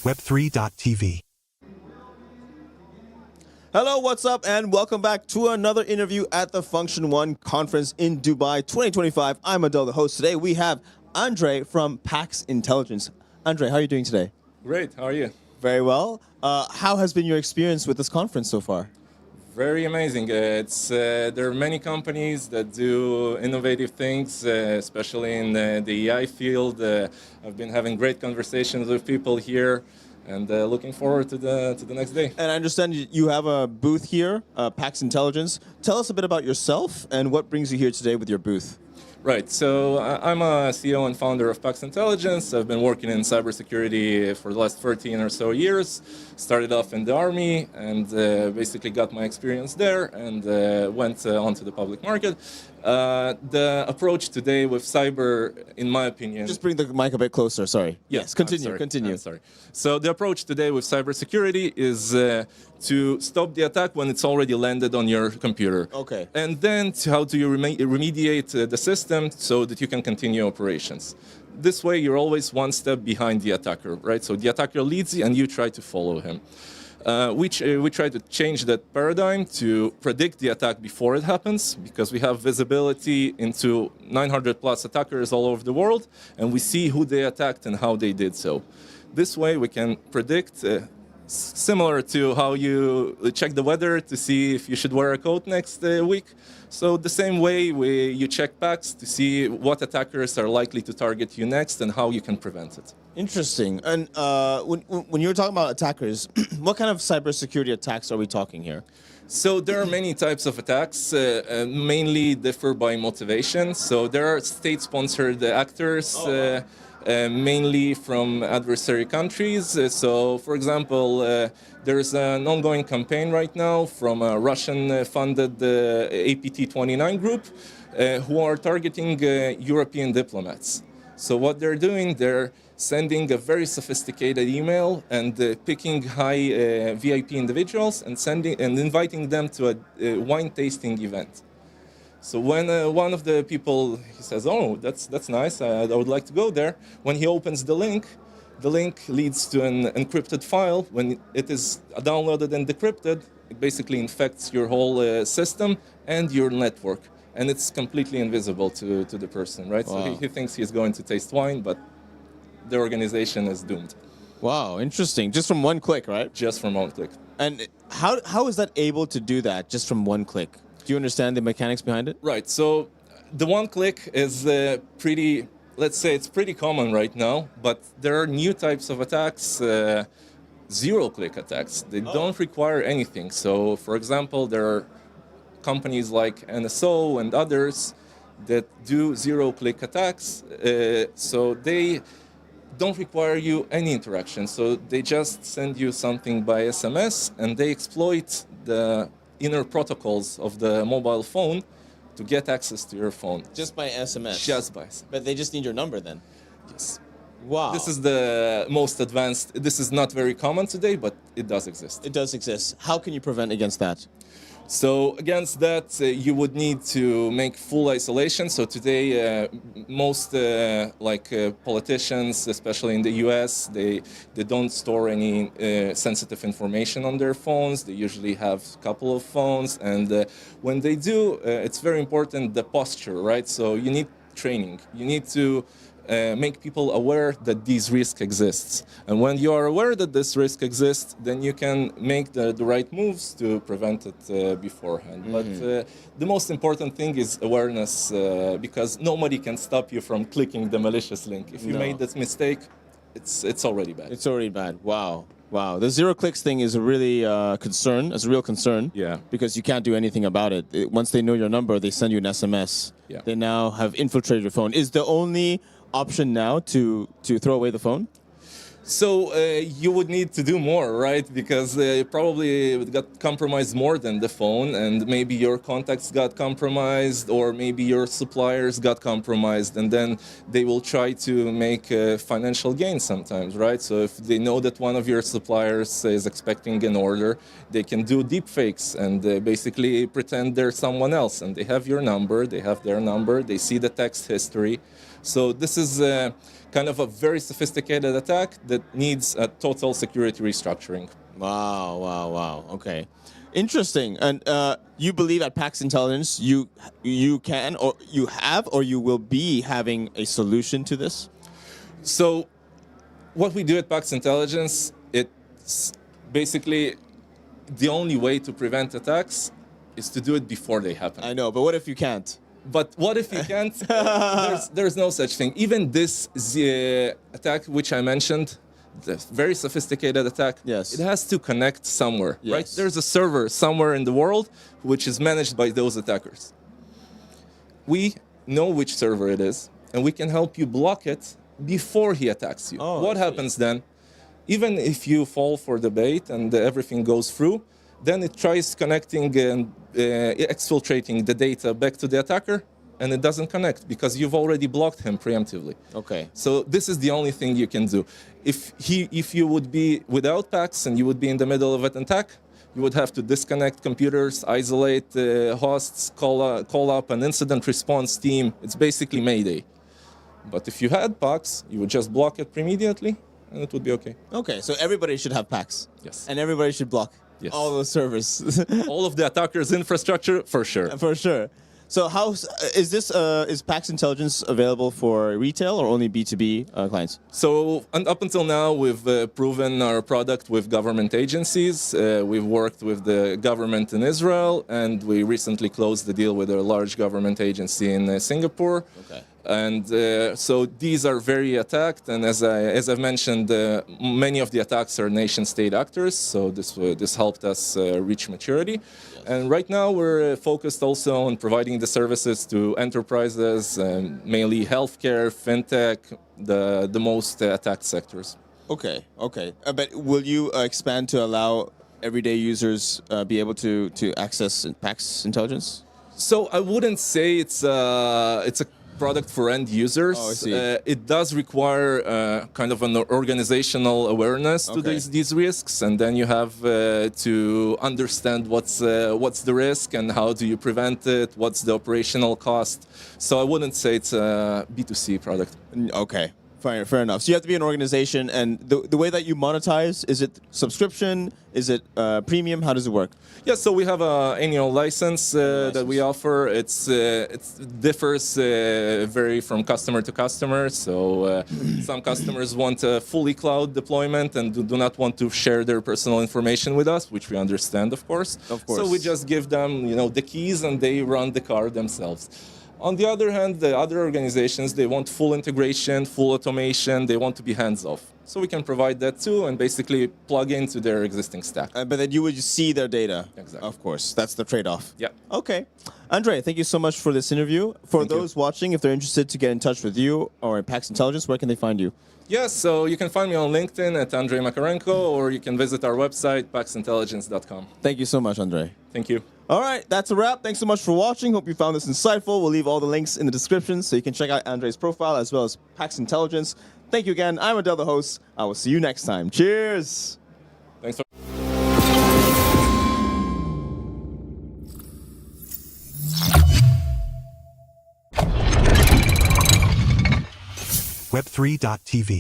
Web3 Hello, what's up, and welcome back to another interview at the Function1 conference in Dubai 2025. I'm Adel, the host. Today we have Andrey from PAX Intelligence. Andrey, how are you doing today? Great, how are you? Very well. How has been your experience with this conference so far? Very amazing. There are many companies that do innovative things, especially in the AI field. I've been having great conversations with people here, and looking forward to the next day. And I understand you have a booth here, PAX Intelligence. Tell us a bit about yourself and what brings you here today with your booth. Right, so I'm a CEO and founder of PAX Intelligence. I've been working in cybersecurity for the last 13 or so years. Started off in the army and basically got my experience there and went onto the public market. The approach today with cyber, in my opinion... Just bring the mic a bit closer, sorry. Yes, continue. I'm sorry. So the approach today with cybersecurity is to stop the attack when it's already landed on your computer. Okay. And then how do you remediate the system so that you can continue operations. This way, you're always one step behind the attacker, right? So the attacker leads you and you try to follow him. We try to change that paradigm to predict the attack before it happens, because we have visibility into 900 plus attackers all over the world, and we see who they attacked and how they did so. This way, we can predict, similar to how you check the weather to see if you should wear a coat next week. So the same way you check PAX to see what attackers are likely to target you next and how you can prevent it. Interesting. And when you're talking about attackers, what kind of cybersecurity attacks are we talking here? So there are many types of attacks, mainly differ by motivation. So there are state-sponsored actors, mainly from adversary countries. So, for example, there's an ongoing campaign right now from a Russian-funded APT29 group who are targeting European diplomats. So what they're doing, they're sending a very sophisticated email and picking high VIP individuals and inviting them to a wine tasting event. So when one of the people, he says, oh, that's nice, I would like to go there. When he opens the link leads to an encrypted file. When it is downloaded and decrypted, it basically infects your whole system and your network. And it's completely invisible to the person, right? Wow. So he thinks he's going to taste wine, but the organization is doomed. Wow, interesting. Just from one click, right? Just from one click. And how is that able to do that just from one click? Do you understand the mechanics behind it? Right. So the one click is pretty, let's say it's pretty common right now, but there are new types of attacks, zero-click attacks. They don't require anything. So, for example, there are companies like NSO and others that do zero-click attacks. So they don't require you any interaction. So they just send you something by SMS, and they exploit the inner protocols of the mobile phone to get access to your phone. Just by SMS? Just by SMS. But they just need your number then? Yes. Wow. This is the most advanced. This is not very common today, but it does exist. It does exist. How can you prevent against that? So against that, you would need to make full isolation. So today, most politicians, especially in the US, they don't store any sensitive information on their phones. They usually have a couple of phones. And when they do, it's very important, the posture, right? So you need training. You need to make people aware that these risks exist. And when you are aware that this risk exists, then you can make the right moves to prevent it beforehand. Mm-hmm. But the most important thing is awareness, because nobody can stop you from clicking the malicious link. If you made this mistake, it's already bad. It's already bad. Wow. Wow. The zero clicks thing is a really concern. It's a real concern. Yeah. Because you can't do anything about it. Once they know your number, they send you an SMS. Yeah. They now have infiltrated your phone. Is the only option now to throw away the phone? So you would need to do more, right? Because probably it got compromised more than the phone, and maybe your contacts got compromised, or maybe your suppliers got compromised, and then they will try to make financial gain sometimes, right? So if they know that one of your suppliers is expecting an order, they can do deep fakes and basically pretend they're someone else, and they have your number, they have their number, they see the text history. So this is kind of a very sophisticated attack that needs a total security restructuring. Wow. Okay. Interesting. And you believe at PAX Intelligence you can or you have or you will be having a solution to this? So what we do at PAX Intelligence, it's basically the only way to prevent attacks is to do it before they happen. I know, but what if you can't? But what if you can't? There's no such thing. Even this attack, which I mentioned, the very sophisticated attack, Yes. it has to connect somewhere, Yes. right? There's a server somewhere in the world which is managed by those attackers. We know which server it is, and we can help you block it before he attacks you. Oh, What I see. happens then? Even if you fall for the bait and everything goes through, then it tries connecting and exfiltrating the data back to the attacker, and it doesn't connect because you've already blocked him preemptively. Okay. So this is the only thing you can do. If you would be without PAX and you would be in the middle of an attack, you would have to disconnect computers, isolate hosts, call up an incident response team. It's basically Mayday. But if you had PAX, you would just block it immediately, and it would be okay. Okay, so everybody should have PAX. Yes. And everybody should block Yes. all those servers. All of the attackers' infrastructure, for sure. For sure. So how is PAX Intelligence available for retail or only B2B clients? So up until now, we've proven our product with government agencies. We've worked with the government in Israel, and we recently closed the deal with a large government agency in Singapore. Okay. And so these are very attacked, and as I've mentioned, many of the attacks are nation-state actors. So this helped us reach maturity. Yes. And right now we're focused also on providing the services to enterprises, mainly healthcare, fintech, the most attacked sectors. Okay. But will you expand to allow everyday users be able to access PAX Intelligence? So I wouldn't say it's a product for end users. Oh, I see. It does require kind of an organizational awareness to Okay. these risks, and then you have to understand what's the risk and how do you prevent it, what's the operational cost. So I wouldn't say it's a B2C product. Okay. Fair enough. So you have to be an organization, and the way that you monetize, is it subscription? Is it premium? How does it work? Yeah, so we have an annual license that we offer. It differs vary from customer to customer. So some customers want a fully cloud deployment and do not want to share their personal information with us, which we understand, of course. Of course. So we just give them, the keys, and they run the car themselves. On the other hand, the other organizations, they want full integration, full automation. They want to be hands-off. So we can provide that too and basically plug into their existing stack. But then you would see their data. Exactly. Of course. That's the trade-off. Yeah. Okay. Andrey, thank you so much for this interview. For Thank you. those watching, if they're interested to get in touch with you or in PAX Intelligence, where can they find you? Yes, so you can find me on LinkedIn at Andrey Makarenko, or you can visit our website, paxintelligence.com. Thank you so much, Andrey. Thank you. All right, that's a wrap. Thanks so much for watching. Hope you found this insightful. We'll leave all the links in the description so you can check out Andrey's profile as well as PAX Intelligence. Thank you again. I'm Adel, the host. I will see you next time. Cheers. Thanks for Web3 TV.